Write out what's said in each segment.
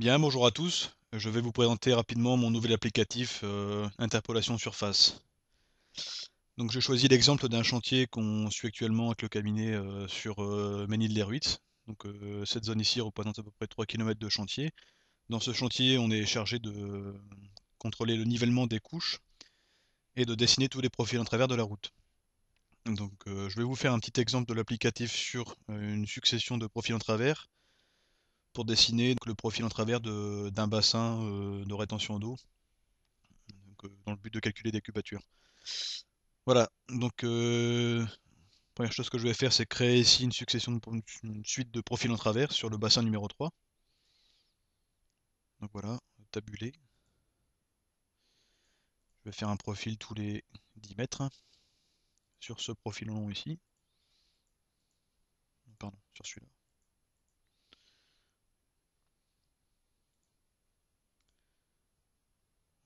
Bien, bonjour à tous. Je vais vous présenter rapidement mon nouvel applicatif interpolation surface. Donc j'ai choisi l'exemple d'un chantier qu'on suit actuellement avec le cabinet sur Ménil-les-Ruiz. Donc cette zone ici représente à peu près 3 km de chantier. Dans ce chantier, on est chargé de contrôler le nivellement des couches et de dessiner tous les profils en travers de la route. Donc je vais vous faire un petit exemple de l'applicatif sur une succession de profils en travers pour dessiner donc, le profil en travers d'un bassin de rétention d'eau, dans le but de calculer des cubatures. Voilà, donc première chose que je vais faire, c'est créer ici une suite de profils en travers sur le bassin numéro 3. Donc voilà, tabuler. Je vais faire un profil tous les 10 mètres sur ce profil long ici. Pardon, sur celui-là.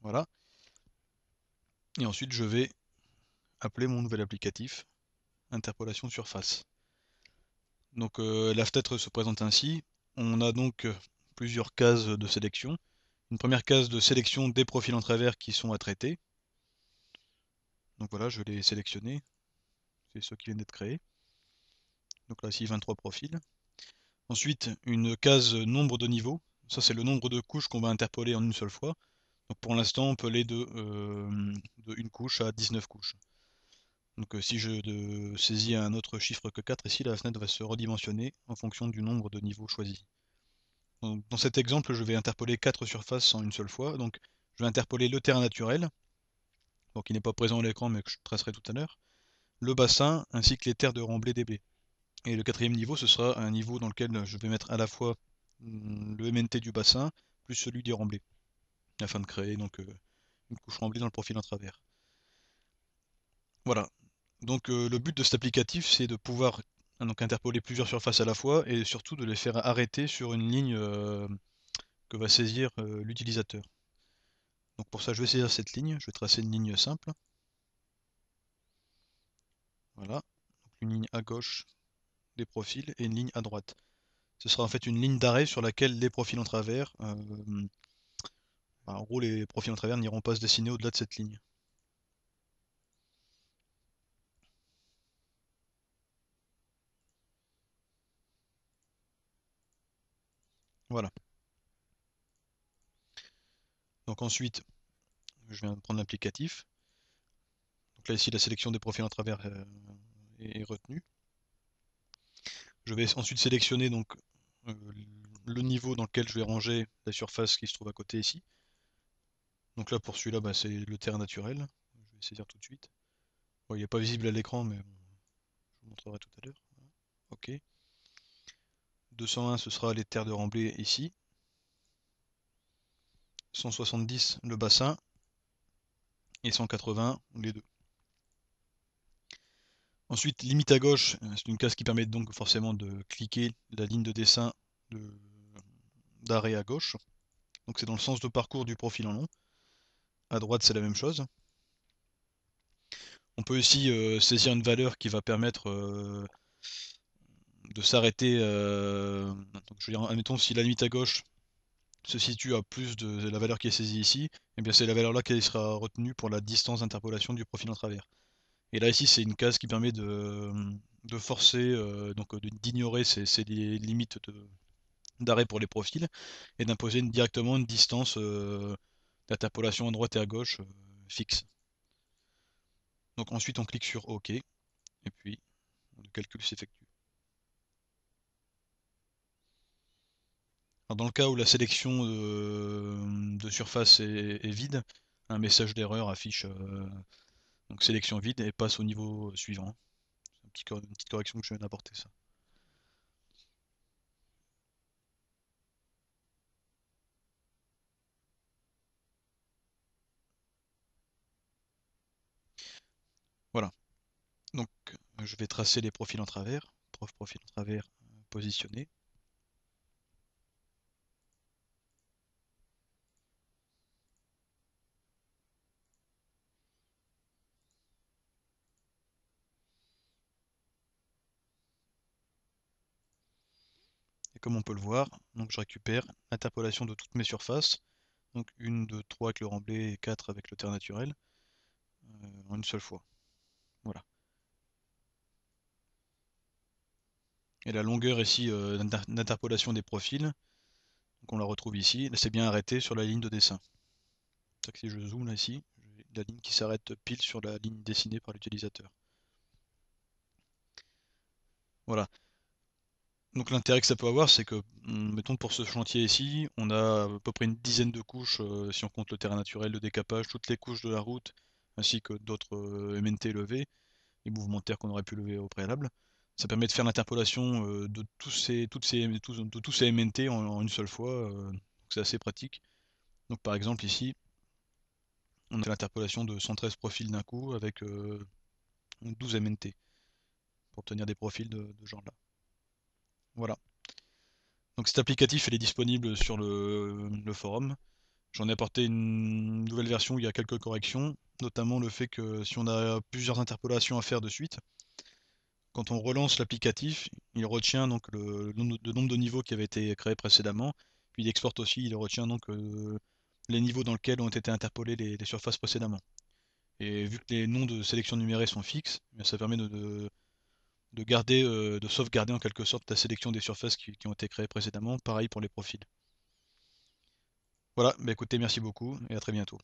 Voilà. Et ensuite, je vais appeler mon nouvel applicatif interpolation surface. Donc la fenêtre se présente ainsi. On a donc plusieurs cases de sélection. Une première case de sélection des profils en travers qui sont à traiter. Donc voilà, je vais les sélectionner. C'est ceux qui viennent d'être créés. Donc là, ici, 23 profils. Ensuite, une case nombre de niveaux. Ça, c'est le nombre de couches qu'on va interpoler en une seule fois. Donc pour l'instant, on peut aller de une couche à 19 couches. Donc si je saisis un autre chiffre que 4, ici, la fenêtre va se redimensionner en fonction du nombre de niveaux choisis. Donc, dans cet exemple, je vais interpoler 4 surfaces en une seule fois. Donc je vais interpoler le terrain naturel, donc qui n'est pas présent à l'écran mais que je tracerai tout à l'heure, le bassin ainsi que les terres de remblai des blés. Et le quatrième niveau, ce sera un niveau dans lequel je vais mettre à la fois le MNT du bassin plus celui des remblais, afin de créer donc une couche remblée dans le profil en travers. Voilà. Donc le but de cet applicatif, c'est de pouvoir donc interpoler plusieurs surfaces à la fois et surtout de les faire arrêter sur une ligne que va saisir l'utilisateur. Donc pour ça, je vais saisir cette ligne, je vais tracer une ligne simple. Voilà. Donc une ligne à gauche des profils et une ligne à droite. Ce sera en fait une ligne d'arrêt sur laquelle les profils en travers, en gros les profils en travers n'iront pas se dessiner au-delà de cette ligne. Voilà. Donc ensuite, je viens de prendre l'applicatif. Donc là ici la sélection des profils en travers est retenue. Je vais ensuite sélectionner donc euh, le niveau dans lequel je vais ranger la surface qui se trouve à côté ici. Donc là pour celui-là, c'est le terrain naturel. Je vais saisir tout de suite. Bon, il n'est pas visible à l'écran, mais bon, je vous montrerai tout à l'heure. Voilà. Ok. 201, ce sera les terres de remblai ici. 170, le bassin. Et 180, les deux. Ensuite, limite à gauche, c'est une case qui permet donc forcément de cliquer la ligne de dessin d'arrêt à gauche. Donc c'est dans le sens de parcours du profil en long. À droite, c'est la même chose. On peut aussi saisir une valeur qui va permettre de s'arrêter. Donc, je veux dire, admettons, si la limite à gauche se situe à plus de la valeur qui est saisie ici, eh bien c'est la valeur là qui sera retenue pour la distance d'interpolation du profil en travers. Et là ici c'est une case qui permet de forcer, d'ignorer ces limites d'arrêt pour les profils et d'imposer directement une distance d'interpolation à droite et à gauche fixe. Donc ensuite on clique sur OK et puis le calcul s'effectue. Dans le cas où la sélection de surface est vide, un message d'erreur affiche donc sélection vide et passe au niveau suivant. C'est une petite correction que je viens d'apporter ça. Voilà. Donc je vais tracer les profils en travers. Profil en travers positionné. Et comme on peut le voir, donc je récupère l'interpolation de toutes mes surfaces, donc 1, 2, 3 avec le remblai et 4 avec le terre naturel, en une seule fois. Voilà. Et la longueur ici d'interpolation des profils, donc on la retrouve ici, c'est bien arrêté sur la ligne de dessin. C'est que si je zoome là ici, j'ai la ligne qui s'arrête pile sur la ligne dessinée par l'utilisateur. Voilà. Donc l'intérêt que ça peut avoir, c'est que, mettons pour ce chantier ici, on a à peu près une dizaine de couches, si on compte le terrain naturel, le décapage, toutes les couches de la route, ainsi que d'autres MNT levés, les mouvements de terre qu'on aurait pu lever au préalable. Ça permet de faire l'interpolation de tous ces MNT en une seule fois, donc c'est assez pratique. Donc par exemple ici, on a l'interpolation de 113 profils d'un coup avec 12 MNT pour obtenir des profils de ce genre-là. Voilà. Donc cet applicatif il est disponible sur le forum. J'en ai apporté une nouvelle version où il y a quelques corrections, notamment le fait que si on a plusieurs interpolations à faire de suite, quand on relance l'applicatif, il retient donc le nombre de niveaux qui avaient été créés précédemment, puis il exporte aussi, il retient donc les niveaux dans lesquels ont été interpolées les surfaces précédemment. Et vu que les noms de sélection numérée sont fixes, ça permet de sauvegarder en quelque sorte la sélection des surfaces qui ont été créées précédemment, pareil pour les profils. Voilà, bah écoutez, merci beaucoup et à très bientôt.